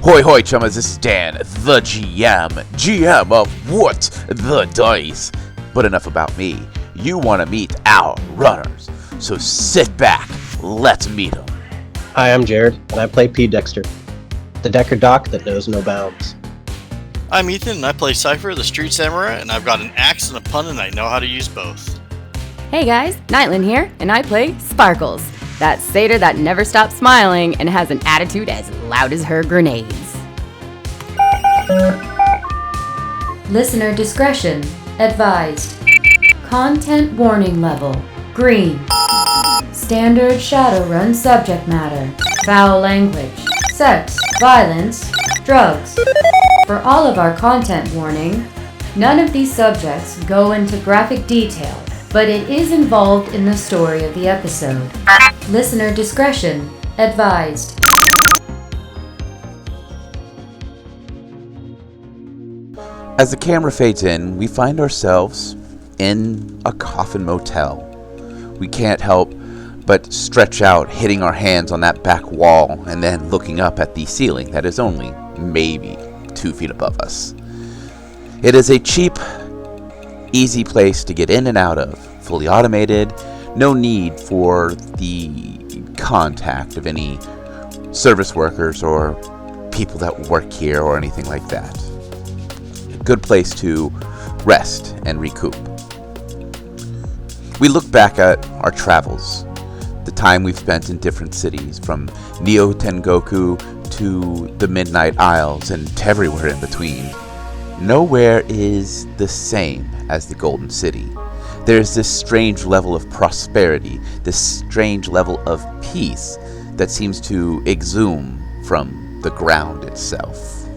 Hoi hoi chummers, this is Dan, the GM of What the Dice. But enough about me. You want to meet our runners, so sit back, let's meet them. Hi, I'm Jared, and I play P. Dexter, the Decker Doc that knows no bounds. I'm Ethan, and I play Cypher, the Street Samurai, and I've got an axe and a pun, and I know how to use both. Hey guys, Nightland here, and I play Sparkles, that satyr that never stops smiling and has an attitude as loud as her grenades. Listener discretion advised. Content warning level, green. Standard Shadowrun subject matter, foul language, sex, violence, drugs. For all of our content warning, none of these subjects go into graphic detail, but it is involved in the story of the episode. Listener discretion advised. As the camera fades in, we find ourselves in a coffin motel. We can't help but stretch out, hitting our hands on that back wall, and then looking up at the ceiling that is only maybe 2 feet above us. It is a cheap, easy place to get in and out of, fully automated, no need for the contact of any service workers or people that work here or anything like that. A good place to rest and recoup. We look back at our travels, the time we've spent in different cities, from Neo Tengoku to the Midnight Isles and everywhere in between. Nowhere is the same as the Golden City. There's this strange level of prosperity, this strange level of peace that seems to exhume from the ground itself.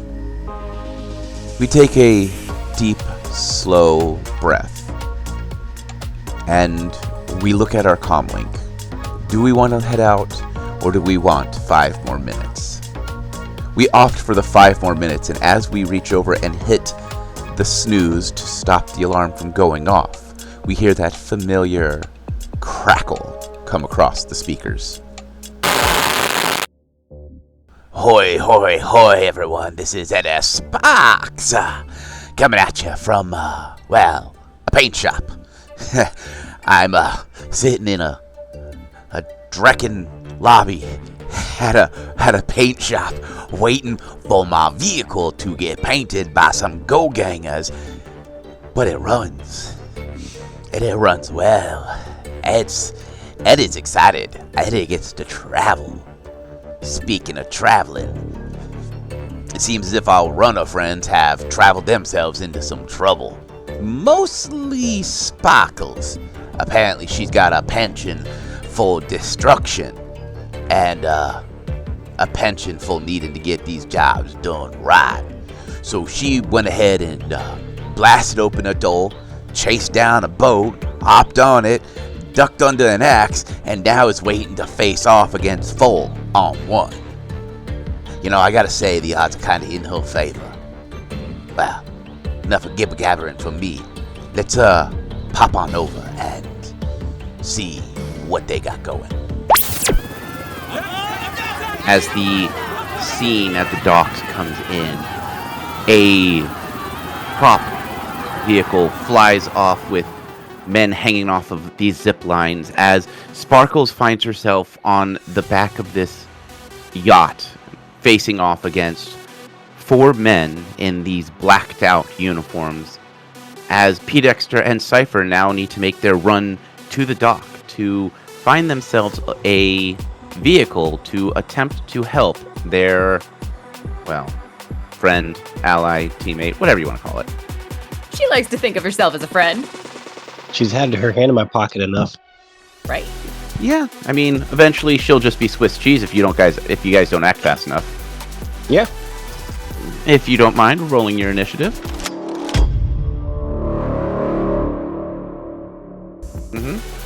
We take a deep, slow breath, and we look at our comlink. Do we want to head out, or do we want 5 more minutes? We opt for the 5 more minutes, and as we reach over and hit the snooze to stop the alarm from going off, we hear that familiar crackle come across the speakers. Hoi, hoi, hoi, everyone. This is Ed Sparks, coming at you from, a paint shop. I'm, sitting in a Drekken lobby at a paint shop, waiting for my vehicle to get painted by some go-gangers. But it runs. And it runs well. Ed is excited. Ed gets to travel. Speaking of traveling, it seems as if our runner friends have traveled themselves into some trouble. Mostly Sparkles. Apparently she's got a penchant for destruction. And a penchant for needing to get these jobs done right. So she went ahead and blasted open a door, chased down a boat, hopped on it, ducked under an axe, and now is waiting to face off against 4 on 1. You know, I gotta say, the odds are kinda in her favor. Well, enough of gibber-gabbering from me. Let's pop on over and see what they got going. As the scene at the docks comes in, a prop vehicle flies off with men hanging off of these zip lines as Sparkles finds herself on the back of this yacht, facing off against 4 men in these blacked out uniforms, as P. Dexter and Cypher now need to make their run to the dock to find themselves a vehicle to attempt to help their, friend, ally, teammate, whatever you want to call it. She likes to think of herself as a friend. She's had her hand in my pocket enough. Right. Yeah, I mean, eventually she'll just be Swiss cheese if you guys don't act fast enough. Yeah. If you don't mind rolling your initiative.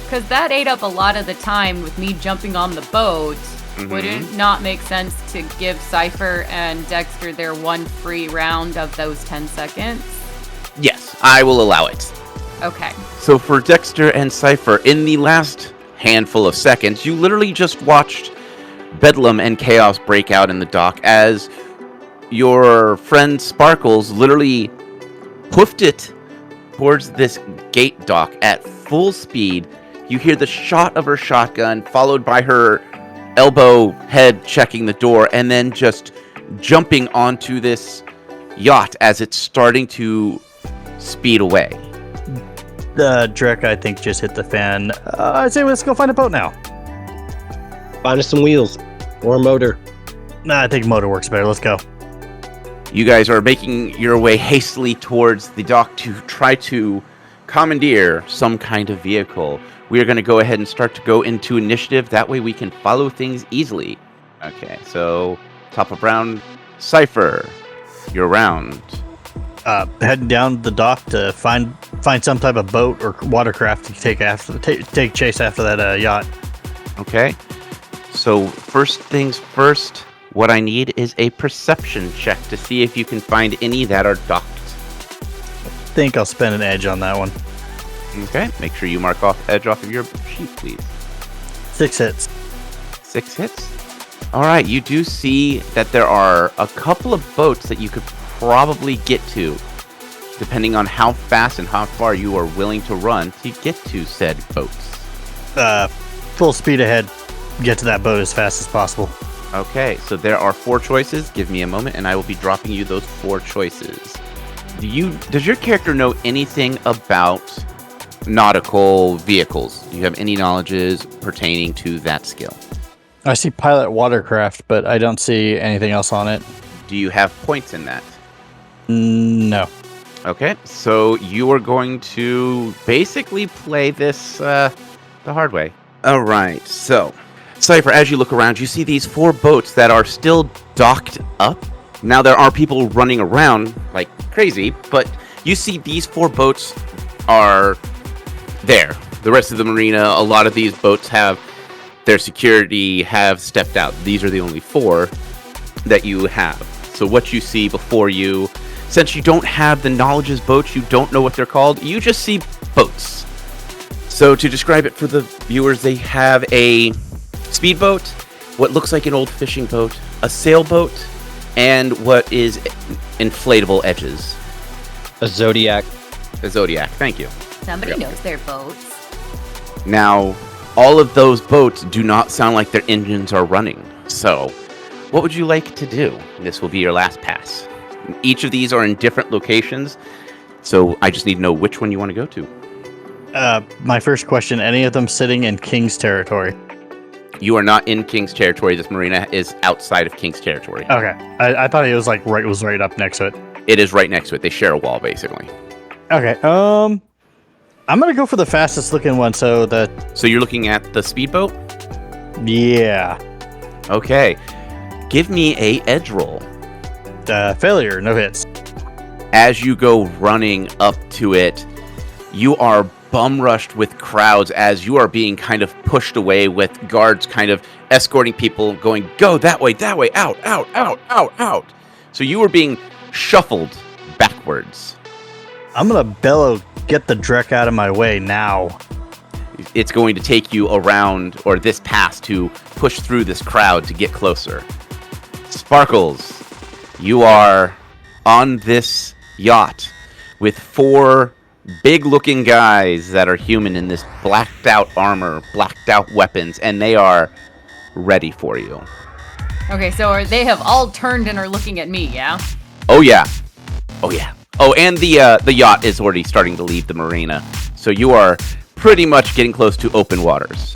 Because that ate up a lot of the time with me jumping on the boat. Would it not make sense to give Cypher and Dexter their 1 free round of those 10 seconds? Yes, I will allow it. Okay. So for Dexter and Cypher, in the last handful of seconds, you literally just watched bedlam and chaos break out in the dock as your friend Sparkles literally hoofed it towards this gate dock at full speed. You hear the shot of her shotgun, followed by her elbow head checking the door, and then just jumping onto this yacht as it's starting to speed away. Drek, I think, just hit the fan. I say let's go find a boat now. Find us some wheels or a motor. Nah, I think motor works better. Let's go. You guys are making your way hastily towards the dock to try to commandeer some kind of vehicle. We are going to go ahead and start to go into initiative. That way we can follow things easily. Okay, so top of round, Cypher, your round. Heading down the dock to find some type of boat or watercraft to take chase after that yacht. Okay, so first things first, what I need is a perception check to see if you can find any that are docked. I think I'll spend an edge on that one. Okay, make sure you mark off edge off of your sheet, please. 6 hits. 6 hits? Alright, you do see that there are a couple of boats that you could probably get to, depending on how fast and how far you are willing to run to get to said boats. Full speed ahead. Get to that boat as fast as possible. Okay, so there are 4 choices. Give me a moment and I will be dropping you those 4 choices. Does your character know anything about nautical vehicles? Do you have any knowledges pertaining to that skill? I see pilot watercraft, but I don't see anything else on it. Do you have points in that? No. Okay, so you are going to basically play this the hard way. All right, so Cypher, as you look around, you see these 4 boats that are still docked up. Now there are people running around like crazy, but you see these 4 boats are there. The rest of the marina, a lot of these boats have their security have stepped out. These are the only 4 that you have. So what you see before you, since you don't have the knowledge's boats, you don't know what they're called, you just see boats. So to describe it for the viewers, they have a speedboat, what looks like an old fishing boat, a sailboat, and what is inflatable edges. A Zodiac. A Zodiac, thank you. Somebody knows their boats. Now, all of those boats do not sound like their engines are running. So, what would you like to do? This will be your last pass. Each of these are in different locations, so I just need to know which one you want to go to. My first question, any of them sitting in King's territory? You are not in King's territory. This marina is outside of King's territory. Okay. I thought it was right up next to it. It is right next to it. They share a wall, basically. Okay. I'm gonna go for the fastest looking one. So you're looking at the speedboat? Yeah. Okay. Give me a edge roll. Failure. No hits. As you go running up to it, you are bum rushed with crowds as you are being kind of pushed away with guards kind of escorting people going, go that way, out, out, out, out, out. So you were being shuffled backwards. I'm gonna bellow, get the Drek out of my way now. It's going to take you around, or this pass, to push through this crowd to get closer. Sparkles, you are on this yacht with 4 big-looking guys that are human in this blacked-out armor, blacked-out weapons, and they are ready for you. Okay, so they have all turned and are looking at me, yeah? Oh, yeah. Oh, yeah. Oh, and the yacht is already starting to leave the marina, so you are pretty much getting close to open waters.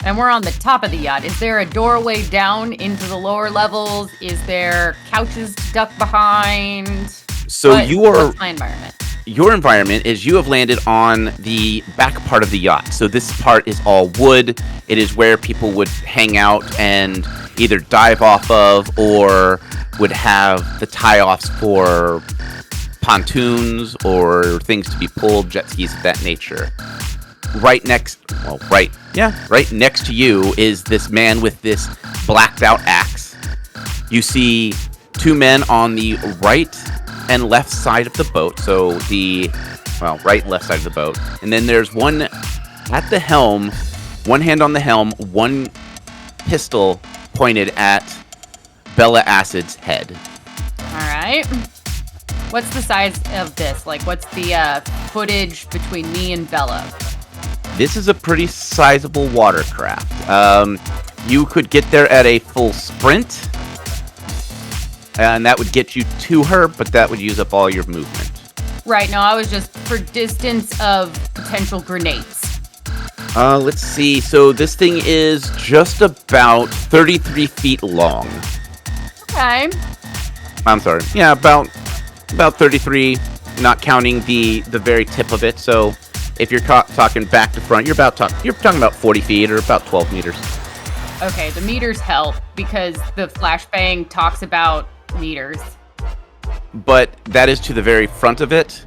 And we're on the top of the yacht. Is there a doorway down into the lower levels? Is there couches to duck behind? So what's my environment? Your environment is you have landed on the back part of the yacht. So this part is all wood. It is where people would hang out and either dive off of or would have the tie-offs for pontoons or things to be pulled, jet skis of that nature. Right next to you is this man with this blacked out axe. You see 2 men on the right and left side of the boat. So right and left side of the boat. And then there's one at the helm, one hand on the helm, one pistol pointed at Bella Acid's head. Alright. What's the size of this? Like, what's the footage between me and Bella? This is a pretty sizable watercraft. You could get there at a full sprint, and that would get you to her, but that would use up all your movement. Right, no, I was just for distance of potential grenades. Let's see. So this thing is just about 33 feet long. Okay. I'm sorry. Yeah, about 33, not counting the very tip of it. So if you're talking back to front, you're talking about 40 feet or about 12 meters. Okay, the meters help because the flashbang talks about meters. But that is to the very front of it.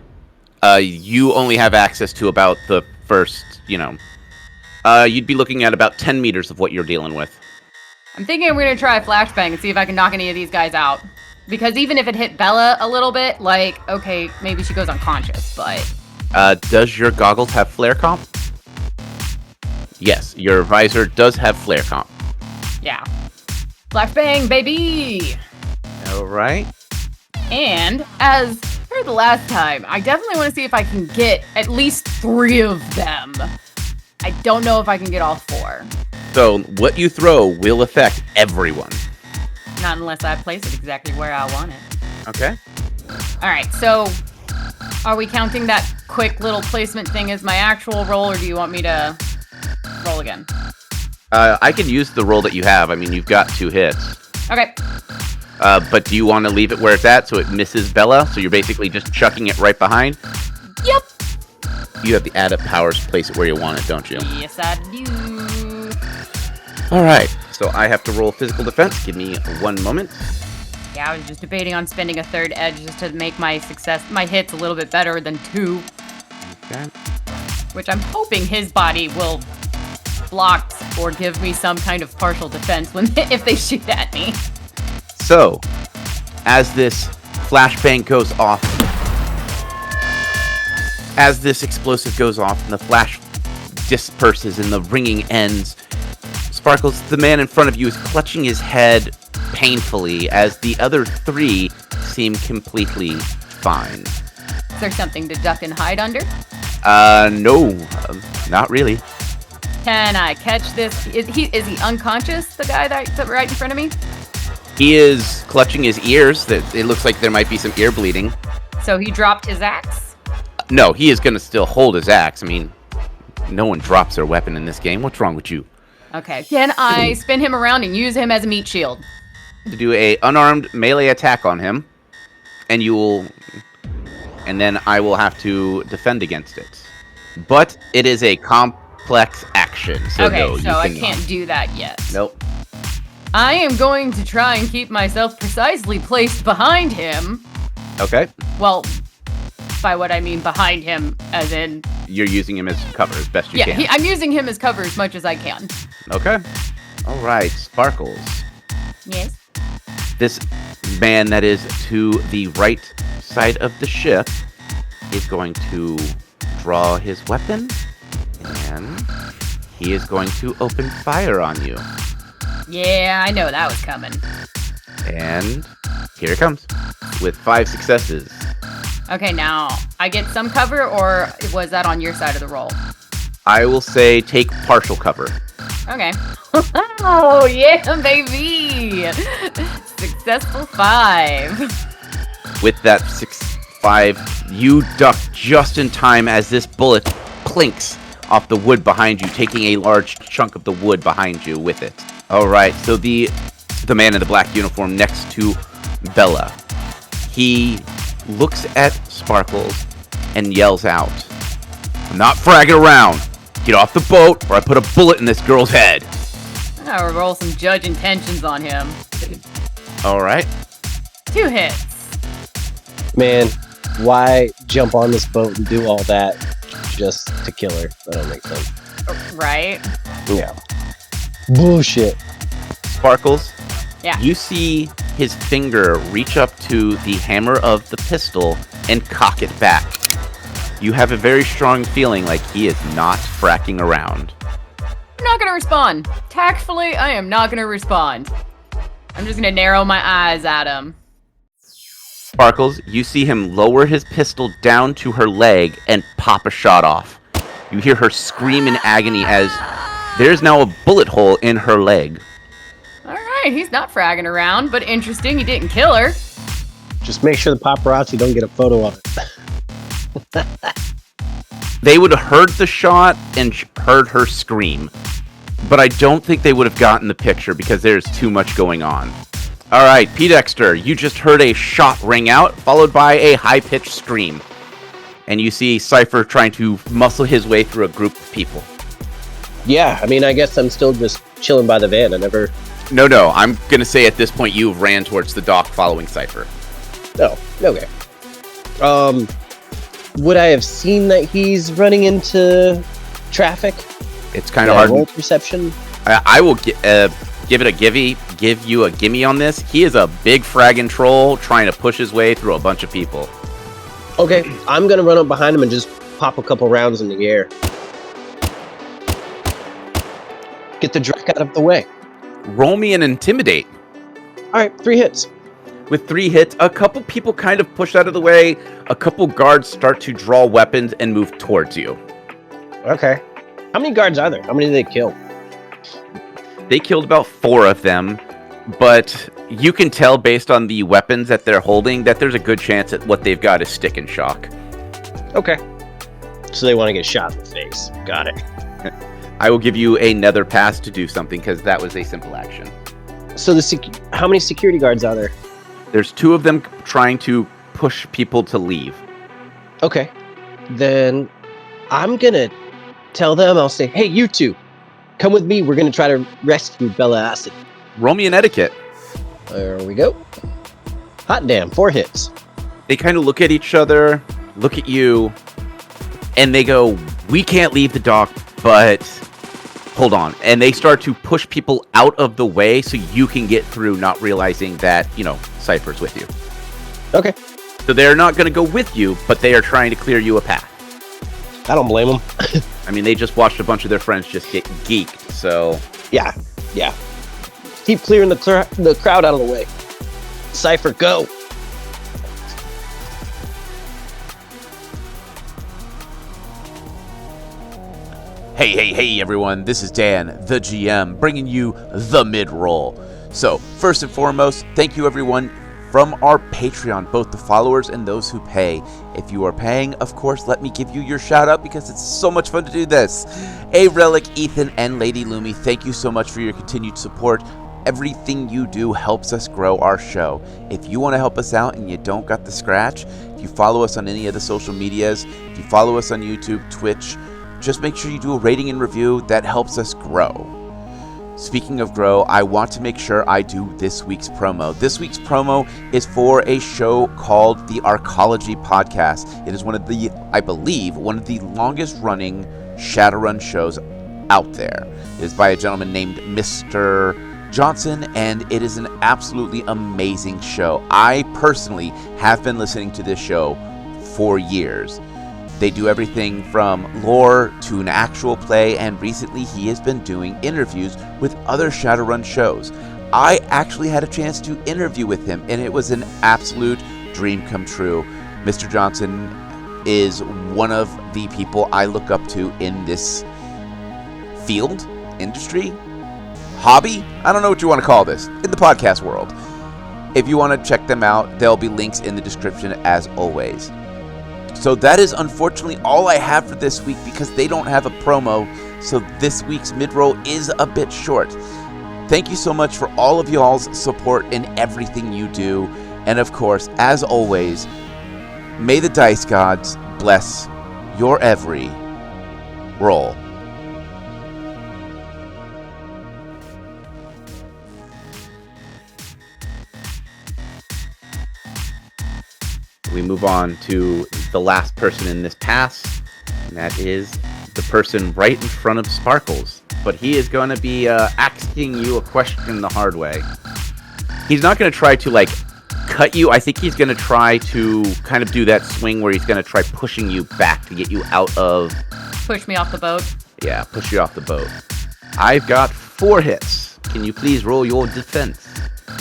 You only have access to about the first, you'd be looking at about 10 meters of what you're dealing with. I'm thinking we're gonna try a flashbang and see if I can knock any of these guys out. Because even if it hit Bella a little bit, okay, maybe she goes unconscious, but... Does your goggles have flare comp? Yes, your visor does have flare comp. Yeah. Flashbang, baby! Alright. And, as for the last time, I definitely want to see if I can get at least 3 of them. I don't know if I can get all 4. So, what you throw will affect everyone. Not unless I place it exactly where I want it. Okay. Alright, so... Are we counting that quick little placement thing as my actual roll, or do you want me to roll again? I can use the roll that you have. I mean, you've got 2 hits. Okay. But do you want to leave it where it's at so it misses Bella? So you're basically just chucking it right behind? Yep. You have the added powers to place it where you want it, don't you? Yes, I do. Alright, so I have to roll physical defense. Give me 1 moment. Yeah, I was just debating on spending a 3rd edge just to make my hits a little bit better than 2. Okay. Which I'm hoping his body will block or give me some kind of partial defense if they shoot at me. So, as this flashbang goes off, as this explosive goes off and the flash disperses and the ringing ends, Sparkles, the man in front of you, is clutching his head painfully as the other 3 seem completely fine. Is there something to duck and hide under? No, not really. Can I catch this? Is he unconscious, the guy that's right in front of me? He is clutching his ears. It looks like there might be some ear bleeding. So he dropped his axe? No, he is going to still hold his axe. I mean, no one drops their weapon in this game. What's wrong with you? Okay. Can I spin him around and use him as a meat shield? To do a unarmed melee attack on him, and then I will have to defend against it. But it is a complex action. So okay, no, so I can't do that yet. Nope. I am going to try and keep myself precisely placed behind him. Okay. Well, by what I mean behind him, as in... You're using him as cover as best you can. Yeah, I'm using him as cover as much as I can. Okay. All right, Sparkles. Yes? This man that is to the right side of the ship is going to draw his weapon, and he is going to open fire on you. Yeah, I know that was coming. And here it comes, with 5 successes. Okay, now, I get some cover, or was that on your side of the roll? I will say take partial cover. Okay. Oh, yeah, baby! Successful 5. With that 5, you duck just in time as this bullet clinks off the wood behind you, taking a large chunk of the wood behind you with it. Alright, so the man in the black uniform next to Bella, he looks at Sparkles and yells out, "I'm not fragging around! Get off the boat, or I put a bullet in this girl's head." I'm gonna roll some judge intentions on him. Alright. 2 hits. Man, why jump on this boat and do all that just to kill her? That don't make sense. Right? Yeah. Bullshit. Sparkles, Yeah. you see his finger reach up to the hammer of the pistol and cock it back. You have a very strong feeling like he is not fracking around. I'm not gonna respond. Tactfully, I am not gonna respond. I'm just gonna narrow my eyes at him. Sparkles, you see him lower his pistol down to her leg and pop a shot off. You hear her scream in agony as there's now a bullet hole in her leg. All right, he's not fragging around, but interesting, he didn't kill her. Just make sure the paparazzi don't get a photo of it. They would have heard the shot and heard her scream, but I don't think they would have gotten the picture because there's too much going on. All right, P. Dexter, you just heard a shot ring out, followed by a high-pitched scream. And you see Cypher trying to muscle his way through a group of people. Yeah, I mean, I guess I'm still just chilling by the van. I never... No, I'm going to say at this point you ran towards the dock following Cypher. Oh, okay. Would I have seen that he's running into traffic? It's kind of hard. Roll perception? I will give you a gimme on this. He is a big fragging troll trying to push his way through a bunch of people. Okay, I'm going to run up behind him and just pop a couple rounds in the air. Get the Drek out of the way. Roll me an intimidate. All right, 3 hits. With 3 hits, a couple people kind of push out of the way. A couple guards start to draw weapons and move towards you. Okay. How many guards are there? How many did they kill? They killed about 4 of them, but you can tell based on the weapons that they're holding that there's a good chance that what they've got is stick and shock. Okay. So they want to get shot in the face. Got it. I will give you another pass to do something because that was a simple action. So how many security guards are there? There's 2 of them trying to push people to leave. Okay. Then I'm going to tell them, I'll say, hey, you 2, come with me. We're going to try to rescue Bella Acid. Roll me an etiquette. There we go. Hot damn, 4 hits. They kind of look at each other, look at you, and they go, we can't leave the dock, but hold on. And they start to push people out of the way so you can get through, not realizing that, Cypher's with you. Okay. So they're not going to go with you, but they are trying to clear you a path. I don't blame them. I mean, they just watched a bunch of their friends just get geeked, so... Yeah. Keep clearing the crowd out of the way. Cypher, go! Hey, everyone, this is Dan, the GM, bringing you the mid-roll. So, first and foremost, thank you everyone from our Patreon, both the followers and those who pay. If you are paying, of course, let me give you your shout out because it's so much fun to do this. A Relic, Ethan, and Lady Lumi, thank you so much for your continued support. Everything you do helps us grow our show. If you want to help us out and you don't got the scratch, if you follow us on any of the social medias, if you follow us on YouTube, Twitch, just make sure you do a rating and review. That helps us grow. Speaking of grow, I want to make sure I do this week's promo. This week's promo is for a show called the Arcology podcast. It is one of the longest running Shadowrun shows out there. It is by a gentleman named Mr. Johnson, and it is an absolutely amazing show. I personally have been listening to this show for years. They do everything from lore to an actual play, and recently he has been doing interviews with other Shadowrun shows. I actually had a chance to interview with him, and it was an absolute dream come true. Mr. Johnson is one of the people I look up to in this field, industry, hobby. I don't know what you want to call this, in the podcast world. If you want to check them out, there'll be links in the description as always. So that is unfortunately all I have for this week because they don't have a promo, so this week's mid-roll is a bit short. Thank you so much for all of y'all's support in everything you do, and of course, as always, may the dice gods bless your every roll. We move on to the last person in this pass, and that is the person right in front of Sparkles. But he is going to be asking you a question the hard way. He's not going to try to, cut you. I think he's going to try to kind of do that swing where he's going to try pushing you back to get you out of... Push me off the boat. Yeah, push you off the boat. I've got 4 hits. Can you please roll your defense?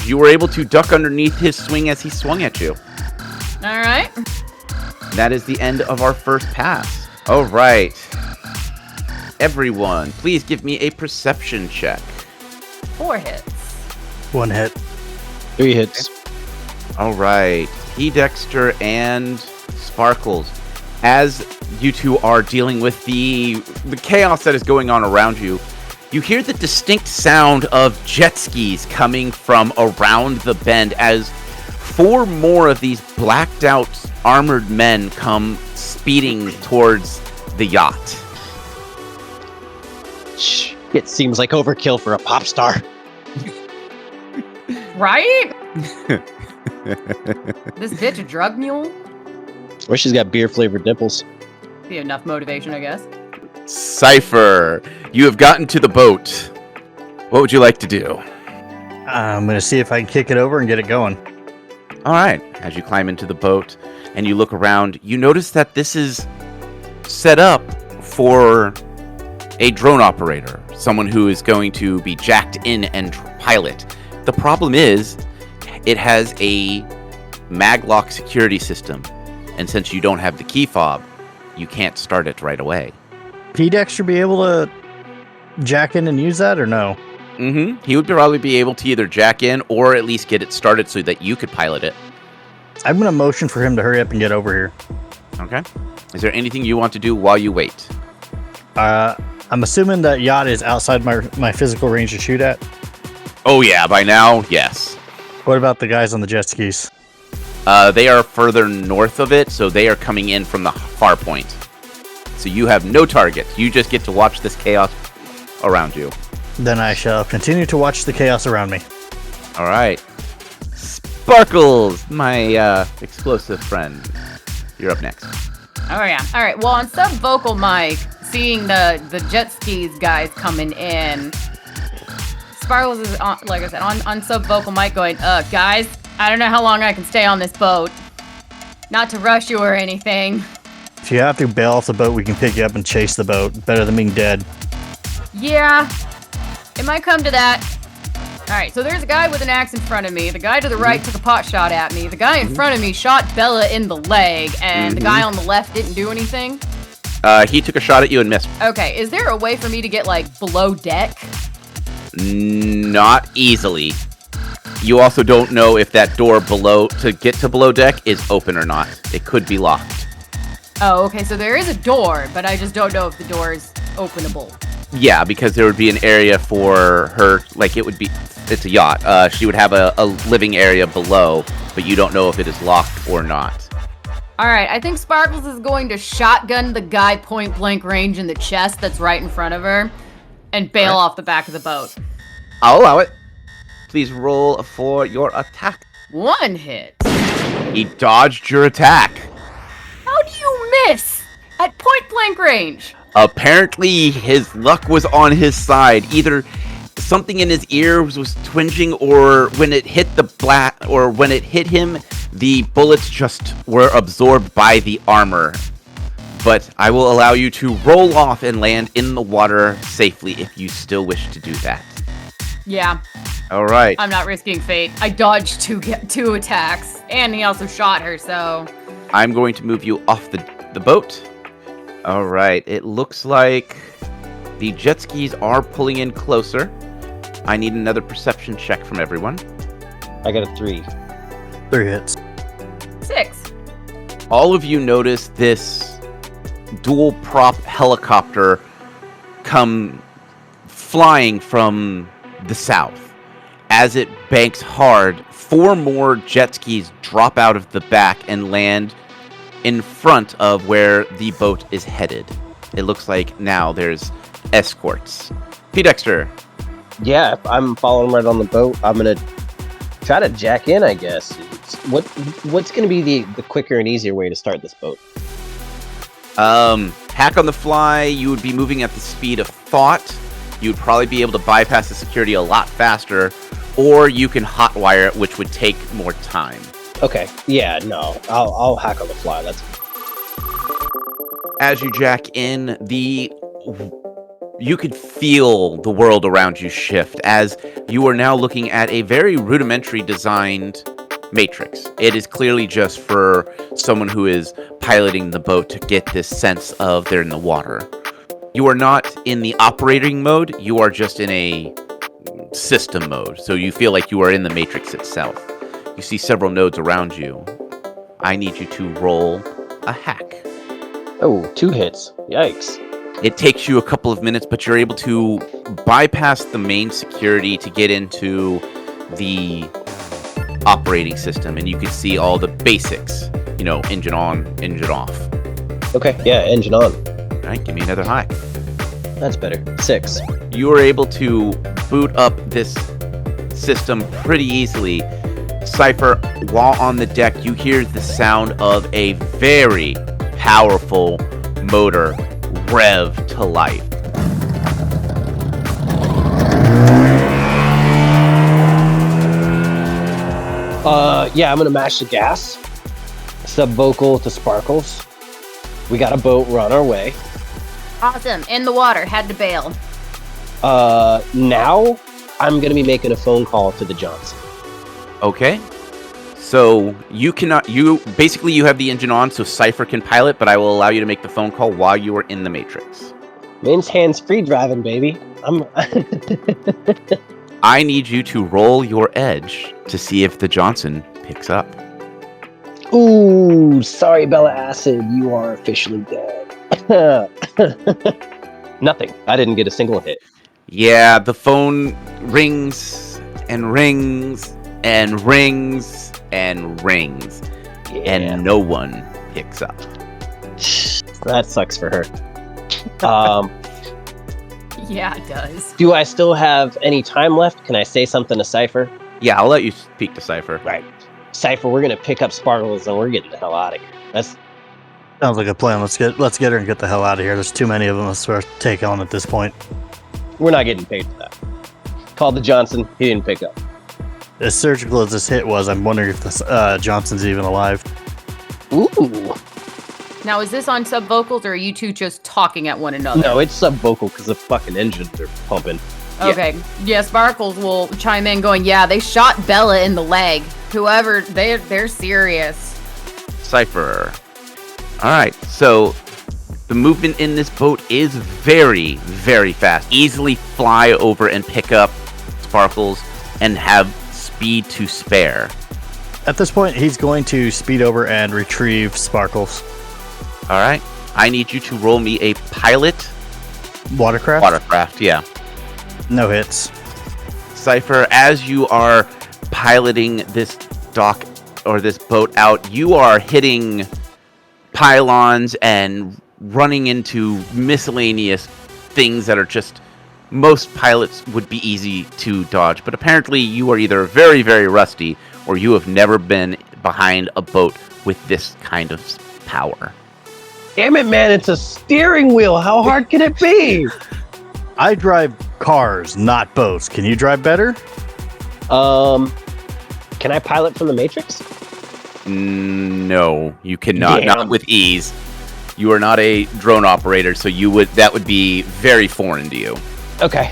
You were able to duck underneath his swing as he swung at you. All right. That is the end of our first pass. All right. Everyone, please give me a perception check. 4 hits. 1 hit. 3 hits. All right. Dexter and Sparkles, as you two are dealing with the chaos that is going on around you, you hear the distinct sound of jet skis coming from around the bend as 4 more of these blacked out armored men come speeding towards the yacht. It seems like overkill for a pop star. Right? This bitch a drug mule? Or she's got beer-flavored nipples. Be enough motivation, I guess. Cypher, you have gotten to the boat. What would you like to do? I'm going to see if I can kick it over and get it going. All right. As you climb into the boat and you look around, you notice that this is set up for a drone operator, someone who is going to be jacked in and pilot. The problem is, it has a maglock security system, and since you don't have the key fob, you can't start it right away. Dexter be able to jack in and use that, or no? Mm-hmm. He would probably be able to either jack in or at least get it started so that you could pilot it. I'm going to motion for him to hurry up and get over here. Okay. Is there anything you want to do while you wait? I'm assuming that yacht is outside my physical range to shoot at. Oh yeah, by now, yes. What about the guys on the jet skis? They are further north of it, so they are coming in from the far point. So you have no target. You just get to watch this chaos around you. Then I shall continue to watch the chaos around me. All right. Sparkles, my explosive friend. You're up next. Oh yeah. All right. Well, on sub vocal mic, seeing the jet skis guys coming in, Sparkles is on, like I said, on sub vocal mic going, guys, I don't know how long I can stay on this boat. Not to rush you or anything. If you have to bail off the boat, we can pick you up and chase the boat. Better than being dead. Yeah, it might come to that. All right, so there's a guy with an axe in front of me. The guy to the right took a pot shot at me. The guy in front of me shot Bella in the leg, and the guy on the left didn't do anything. He took a shot at you and missed. Okay, is there a way for me to get, like, below deck? Not easily. You also don't know if that door below, to get to below deck, is open or not. It could be locked. Oh, okay, so there is a door, but I just don't know if the door is openable. Yeah, because there would be an area for her, like it would be, it's a yacht. She would have a living area below, but you don't know if it is locked or not. All right, I think Sparkles is going to shotgun the guy point blank range in the chest that's right in front of her and bail off the back of the boat. I'll allow it. Please roll for your attack. 1 hit. He dodged your attack. How do you miss at point blank range? Apparently, his luck was on his side. Either something in his ears was twinging, or when it hit when it hit him, the bullets just were absorbed by the armor. But I will allow you to roll off and land in the water safely if you still wish to do that. Yeah. All right. I'm not risking fate. I dodged two attacks, and he also shot her, so... I'm going to move you off the boat. All right. It looks like the jet skis are pulling in closer. I need another perception check from everyone. I got a 3. 3 hits. 6. All of you notice this dual prop helicopter come flying from the south. As it banks hard, 4 more jet skis drop out of the back and land in front of where the boat is headed. It looks like now there's escorts. Dexter. Yeah, if I'm following right on the boat, I'm gonna try to jack in, I guess. What's gonna be the quicker and easier way to start this boat? Hack on the fly, you would be moving at the speed of thought. You would probably be able to bypass the security a lot faster, or you can hotwire it, which would take more time. Okay, yeah, no, I'll hack on the fly. That's as you jack in, you could feel the world around you shift as you are now looking at a very rudimentary designed matrix. It is clearly just for someone who is piloting the boat to get this sense of they're in the water. You are not in the operating mode, you are just in a system mode, so you feel like you are in the matrix itself. You see several nodes around you. I need you to roll a hack. Oh, 2 hits. Yikes. It takes you a couple of minutes, but you're able to bypass the main security to get into the operating system, and you can see all the basics. Engine on, engine off. Okay, yeah, engine on. All right, give me another high. That's better. 6. You are able to boot up this system pretty easily. Cypher, while on the deck, you hear the sound of a very powerful motor rev to life. Yeah, I'm gonna mash the gas. Subvocal to Sparkles. We got a boat, we're on our way. Awesome. In the water. Had to bail. Now I'm gonna be making a phone call to the Johnson. Okay. So you have the engine on, so Cypher can pilot, but I will allow you to make the phone call while you are in the Matrix. Means hands-free driving, baby. I need you to roll your edge to see if the Johnson picks up. Ooh, sorry, Bella Acid. You are officially dead. Nothing. I didn't get a single hit. Yeah, the phone rings and rings and rings and rings, and no one picks up. That sucks for her. Yeah, it does. Do I still have any time left? Can I say something to Cypher? Yeah, I'll let you speak to Cypher. Right. Cypher, we're gonna pick up Sparkles and we're getting the hell out of here. That's Sounds like a plan. Let's get her and get the hell out of here. There's too many of them to take on at this point. We're not getting paid for that. Called the Johnson. He didn't pick up. As surgical as this hit was, I'm wondering if this Johnson's even alive. Ooh. Now, is this on sub-vocals, or are you two just talking at one another? No, it's sub-vocal because the fucking engines are pumping. Okay. Yeah, Sparkles will chime in going, yeah, they shot Bella in the leg. Whoever, they're serious. Cypher. Alright, so the movement in this boat is very, very fast. Easily fly over and pick up Sparkles and have speed to spare. At this point, he's going to speed over and retrieve Sparkles. Alright, I need you to roll me a pilot. Watercraft? Watercraft, yeah. No hits. Cypher, as you are piloting this dock or this boat out, you are hitting pylons and running into miscellaneous things that are just, most pilots would be easy to dodge, but apparently you are either very, very rusty or you have never been behind a boat with this kind of power. Damn it, man, it's a steering wheel. How hard can it be? I drive cars, not boats. Can you drive better? Can I pilot from the Matrix? No, you cannot. Damn. Not with ease. You are not a drone operator, so that would be very foreign to you. Okay.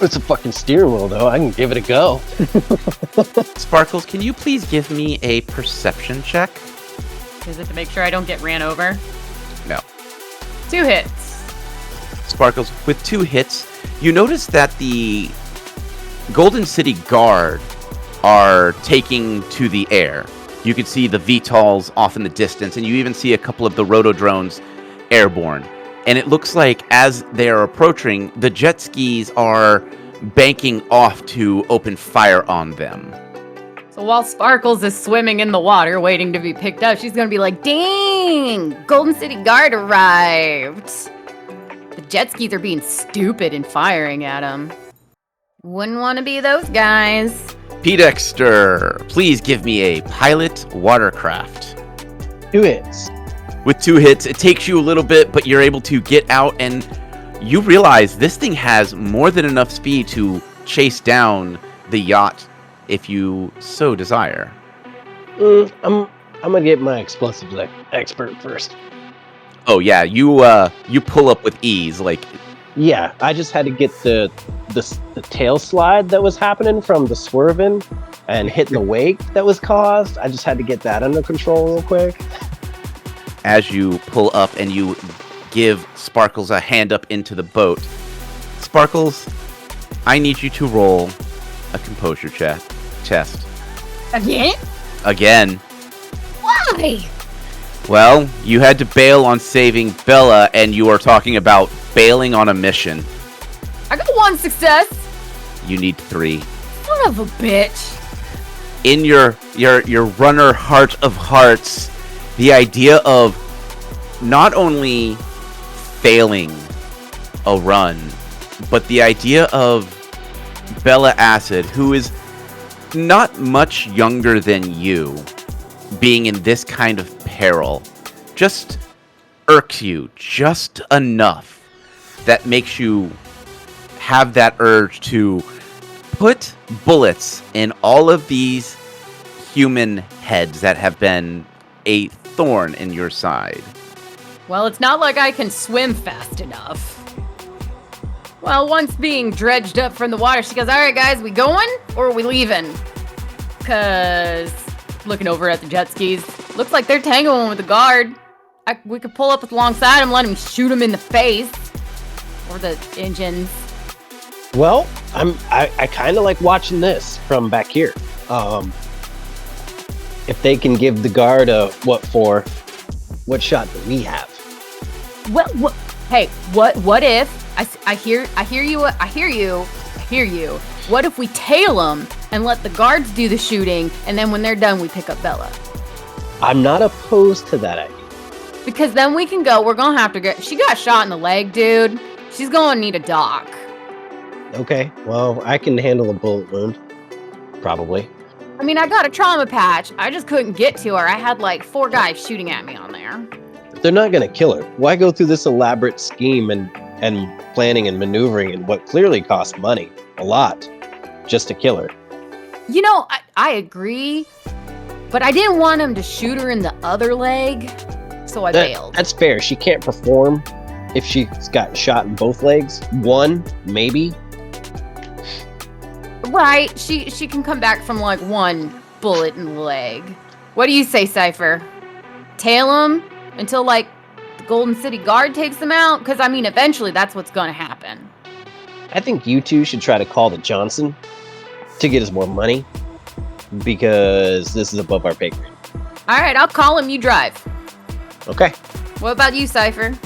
It's a fucking steering wheel, though. I can give it a go. Sparkles, can you please give me a perception check? Is it to make sure I don't get ran over? No. 2 hits. Sparkles, with 2 hits, you notice that the Golden City Guard are taking to the air. You can see the VTOLs off in the distance, and you even see a couple of the roto-drones airborne. And it looks like as they are approaching, the jet skis are banking off to open fire on them. So while Sparkles is swimming in the water waiting to be picked up, she's going to be like, dang, Golden City Guard arrived. The jet skis are being stupid and firing at them. Wouldn't want to be those guys. P. Dexter, please give me a pilot watercraft. 2 hits. With 2 hits, it takes you a little bit, but you're able to get out, and you realize this thing has more than enough speed to chase down the yacht if you so desire. I'm gonna get my explosives expert first. Oh yeah, you pull up with ease, like. Yeah, I just had to get the tail slide that was happening from the swerving, and hitting the wake that was caused. I just had to get that under control real quick. As you pull up and you give Sparkles a hand up into the boat. Sparkles, I need you to roll a composure test. Again. Why? Well, you had to bail on saving Bella, and you are talking about bailing on a mission. I got 1 success. You need 3. Son of a bitch. In your runner heart of hearts, the idea of not only failing a run, but the idea of Bella Acid, who is not much younger than you, being in this kind of peril, just irks you just enough that makes you have that urge to put bullets in all of these human heads that have been a thorn in your side. Well, it's not like I can swim fast enough. Well, once being dredged up from the water, she goes, all right, guys, we going or are we leaving? Because looking over at the jet skis, looks like they're tangling with the guard. We could pull up alongside him, let him shoot him in the face. Or the engines. Well, I kind of like watching this from back here. If they can give the guard a what shot do we have? What? Hey, what if I hear you. What if we tail them and let the guards do the shooting, and then when they're done, we pick up Bella? I'm not opposed to that idea. Because then we can go. We're gonna have to go. She got shot in the leg, dude. She's gonna need a doc. Okay, well, I can handle a bullet wound, probably. I mean, I got a trauma patch. I just couldn't get to her. I had like 4 guys shooting at me on there. They're not gonna kill her. Why go through this elaborate scheme and planning and maneuvering and what clearly costs money, a lot, just to kill her? You know, I agree, but I didn't want him to shoot her in the other leg, so I bailed. That's fair. She can't perform if she's got shot in both legs. One, maybe. Right, she can come back from like 1 bullet in the leg. What do you say, Cypher? Tail him until like the Golden City Guard takes them out? Because I mean, eventually that's what's gonna happen. I think you two should try to call the Johnson to get us more money, because this is above our pay grade. All right, I'll call him. You drive. Okay. What about you, Cypher?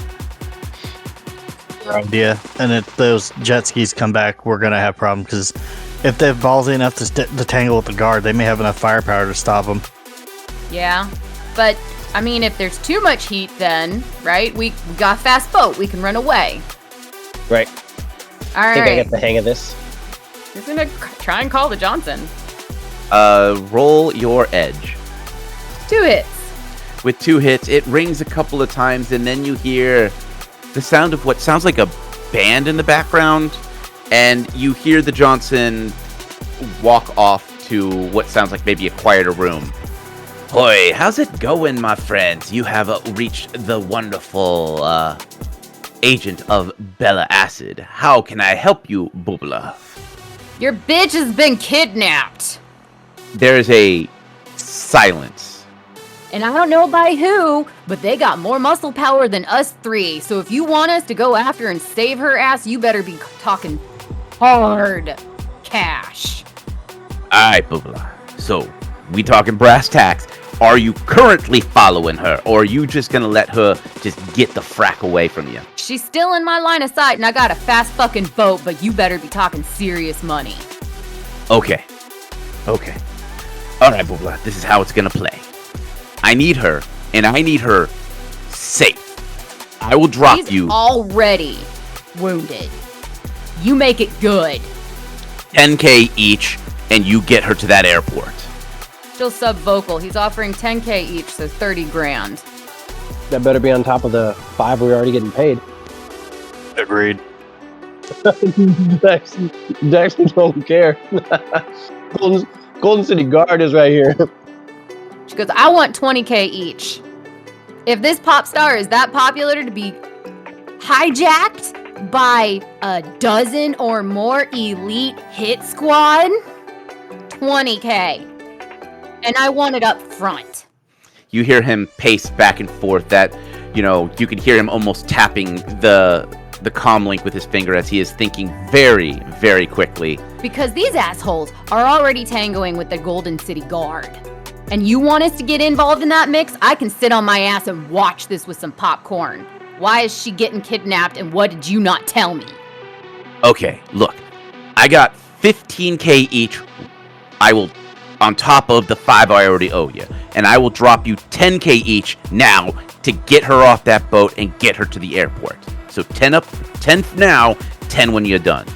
Idea. And if those jet skis come back, we're gonna have problems, because if they're ballsy enough to tangle with the guard, they may have enough firepower to stop them. Yeah, but I mean, if there's too much heat, then right, we got a fast boat. We can run away. Right. All I think I right. get the hang of this. Who's gonna try and call the Johnson? Roll your edge. 2 hits. With 2 hits, it rings a couple of times, and then you hear the sound of what sounds like a band in the background, and you hear the Johnson walk off to what sounds like maybe a quieter room. Hoy, how's it going, my friends? You have reached the wonderful agent of Bella Acid. How can I help you, Boobla? Your bitch has been kidnapped. There is a silence. And I don't know by who, but they got more muscle power than us 3. So if you want us to go after and save her ass, you better be talking hard cash. Alright, Boobla. So, we talking brass tacks. Are you currently following her, or are you just gonna let her just get the frack away from you? She's still in my line of sight, and I got a fast fucking boat, but you better be talking serious money. Okay. Alright, Boobla, this is how it's gonna play. I need her, and I need her safe. I will drop She's you already wounded. You make it good. 10K each, and you get her to that airport. Still sub-vocal. He's offering 10K each, so 30 grand. That better be on top of the 5 we're already getting paid. Agreed. Dex don't care. Golden City Guard is right here. She goes, I want 20K each. If this pop star is that popular to be hijacked by a dozen or more elite hit squad, 20K. And I want it up front. You hear him pace back and forth. That, you can hear him almost tapping the comm link with his finger as he is thinking very, very quickly. Because these assholes are already tangoing with the Golden City Guard. And you want us to get involved in that mix? I can sit on my ass and watch this with some popcorn. Why is she getting kidnapped, and what did you not tell me? Okay, look. I got 15K each. I will, on top of the 5 I already owe you. And I will drop you 10K each now to get her off that boat and get her to the airport. So 10 now, 10 when you're done.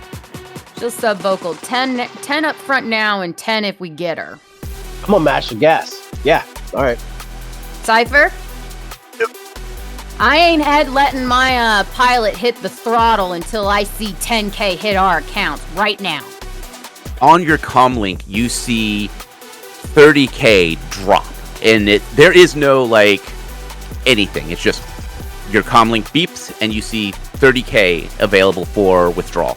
She'll sub-vocal. 10 up front now and 10 if we get her. I'm gonna match the gas. Yeah, all right. Cypher? Yep. I ain't letting my pilot hit the throttle until I see 10K hit our accounts right now. On your comm link, you see 30K drop. And there is no, anything. It's just your comm link beeps, and you see 30K available for withdrawal.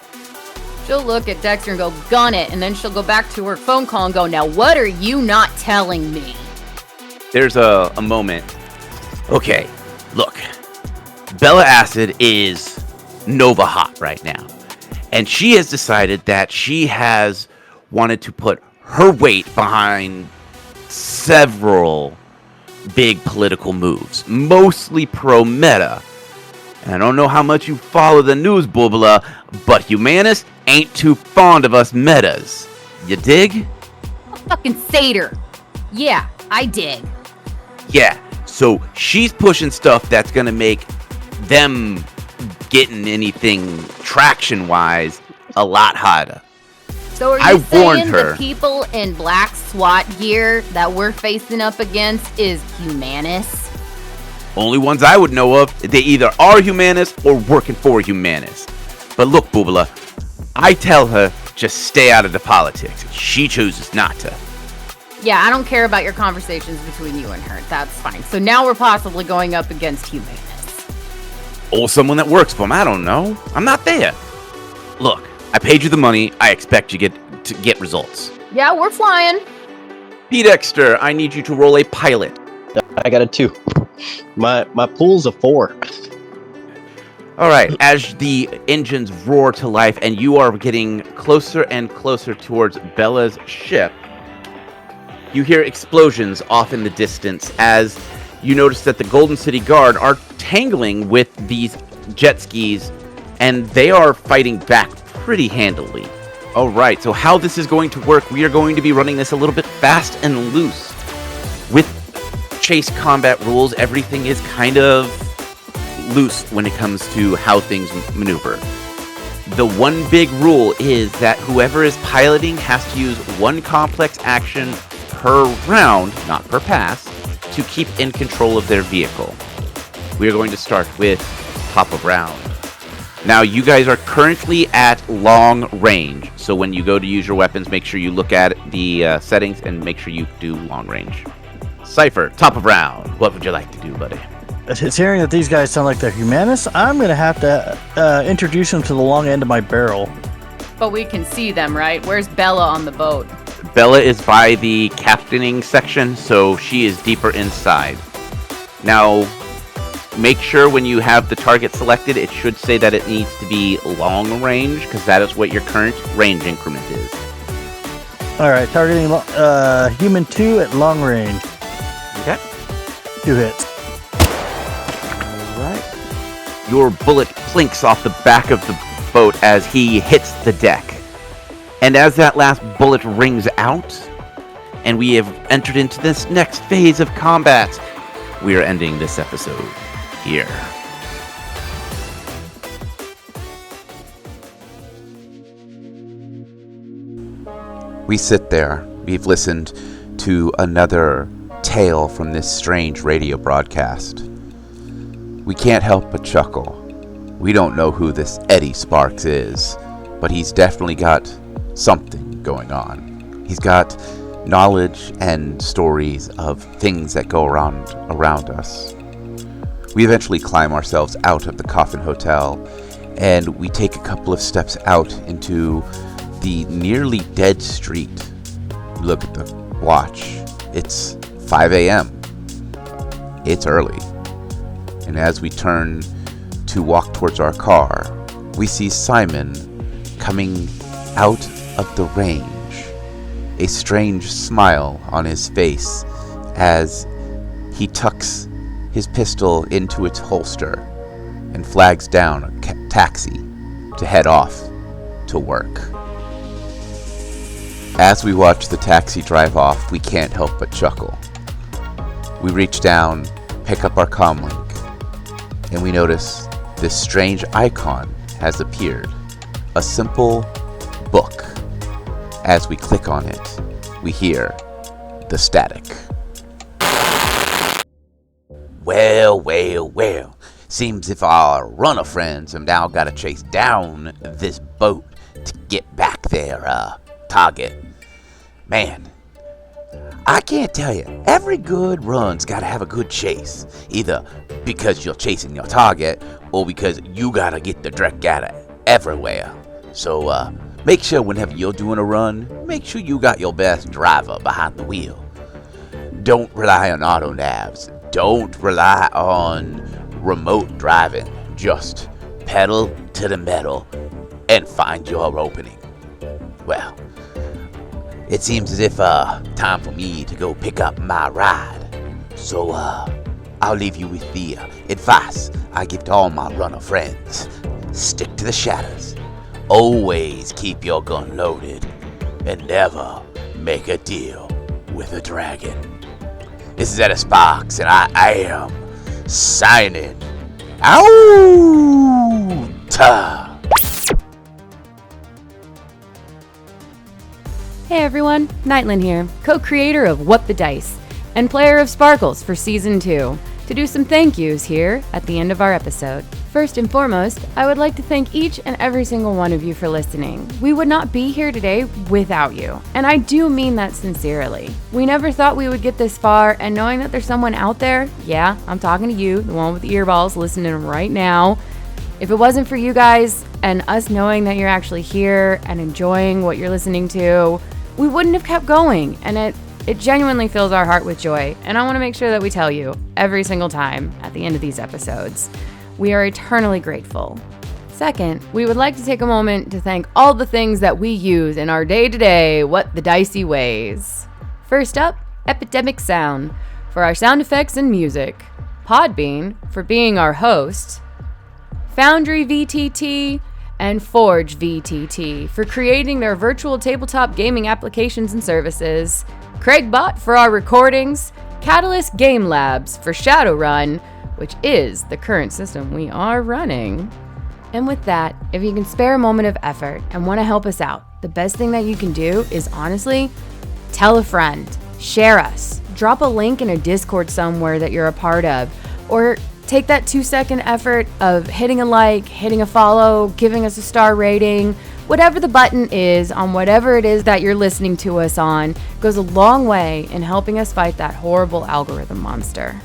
She'll look at Dexter and go, gun it, and then she'll go back to her phone call and go, now what are you not telling me? There's a moment. Okay, look. Bella Acid is Nova hot right now. And she has decided that she has wanted to put her weight behind several big political moves, mostly pro-meta. And I don't know how much you follow the news, Bubala, but Humanus ain't too fond of us metas. You dig? A fucking satyr. Yeah, I dig. Yeah, so she's pushing stuff that's gonna make them getting anything traction-wise a lot harder. So are you saying the people in black SWAT gear that we're facing up against is Humanus? Only ones I would know of. They either are Humanus or working for Humanus. But look, Bubala, I tell her just stay out of the politics. She chooses not to. Yeah, I don't care about your conversations between you and her. That's fine. So now we're possibly going up against Humanus. Or someone that works for him. I don't know. I'm not there. Look, I paid you the money. I expect you to get results. Yeah, we're flying. P. Dexter, I need you to roll a pilot. I got a 2. My pool's a 4. All right, as the engines roar to life and you are getting closer and closer towards Bella's ship, you hear explosions off in the distance as you notice that the Golden City Guard are tangling with these jet skis, and they are fighting back pretty handily. All right, so how this is going to work, we are going to be running this a little bit fast and loose. With chase combat rules, everything is kind of loose when it comes to how things maneuver. The one big rule is that whoever is piloting has to use one complex action per round, not per pass, to keep in control of their vehicle. We are going to start with top of round. Now, you guys are currently at long range, so when you go to use your weapons, make sure you look at the settings and make sure you do long range. Cypher, top of round. What would you like to do, buddy? It's hearing that these guys sound like they're Humanus. I'm going to have to introduce them to the long end of my barrel. But we can see them, right? Where's Bella on the boat? Bella is by the captaining section, so she is deeper inside. Now, make sure when you have the target selected, it should say that it needs to be long range, because that is what your current range increment is. Alright, targeting human 2 at long range. Okay. 2 hits. Alright. Your bullet plinks off the back of the boat as he hits the deck. And as that last bullet rings out, and we have entered into this next phase of combat, we are ending this episode here. We sit there. We've listened to another tale from this strange radio broadcast. We can't help but chuckle. We don't know who this Eddie Sparks is, but he's definitely got something going on. He's got knowledge and stories of things that go around us. We eventually climb ourselves out of the Coffin Hotel, and we take a couple of steps out into the nearly dead street. look at the watch. It's 5 a.m. It's early. And as we turn to walk towards our car, we see Simon coming out of the range, a strange smile on his face as he tucks his pistol into its holster and flags down a taxi to head off to work. As we watch the taxi drive off, we can't help but chuckle. We reach down, pick up our comlink, and we notice this strange icon has appeared. A simple book. As we click on it, we hear the static. Well. Seems if our runner friends have now got to chase down this boat to get back their target. Man, I can't tell you, every good run's got to have a good chase. Either because you're chasing your target, or because you got to get the dreck out of everywhere. So, make sure whenever you're doing a run, make sure you got your best driver behind the wheel. Don't rely on auto navs. Don't rely on remote driving. Just pedal to the metal and find your opening. Well, it seems as if time for me to go pick up my ride. So I'll leave you with the advice I give to all my runner friends. Stick to the shadows. Always keep your gun loaded. And never make a deal with a dragon. This is Etta Sparks, and I am signing out. Hey everyone, Nightland here, co-creator of What the Dice, and player of Sparkles for Season 2, to do some thank yous here at the end of our episode. First and foremost, I would like to thank each and every single one of you for listening. We would not be here today without you, and I do mean that sincerely. We never thought we would get this far, and knowing that there's someone out there, yeah, I'm talking to you, the one with the earballs listening right now. If it wasn't for you guys and us knowing that you're actually here and enjoying what you're listening to, we wouldn't have kept going, and it genuinely fills our heart with joy, and I want to make sure that we tell you every single time at the end of these episodes. We are eternally grateful. Second, we would like to take a moment to thank all the things that we use in our day-to-day What the Dicey ways. First up, Epidemic Sound for our sound effects and music, Podbean for being our host, Foundry VTT, and Forge VTT for creating their virtual tabletop gaming applications and services, Craigbot for our recordings, Catalyst Game Labs for Shadowrun, which is the current system we are running. And with that, if you can spare a moment of effort and want to help us out, the best thing that you can do is honestly, tell a friend, share us, drop a link in a Discord somewhere that you're a part of, or take that 2-second effort of hitting a like, hitting a follow, giving us a star rating. Whatever the button is on whatever it is that you're listening to us on goes a long way in helping us fight that horrible algorithm monster.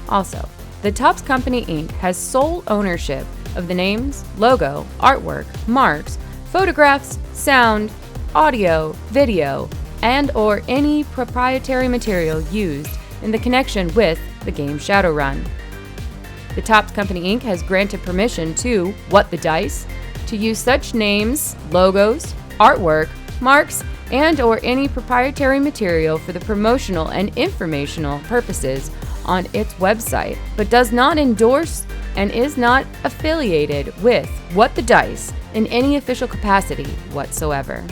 Also, the Topps Company Inc. has sole ownership of the names, logo, artwork, marks, photographs, sound, audio, video, and or any proprietary material used in the connection with the game Shadowrun. The Topps Company Inc. has granted permission to What the Dice to use such names, logos, artwork, marks, and or any proprietary material for the promotional and informational purposes on its website, but does not endorse and is not affiliated with What the Dice in any official capacity whatsoever.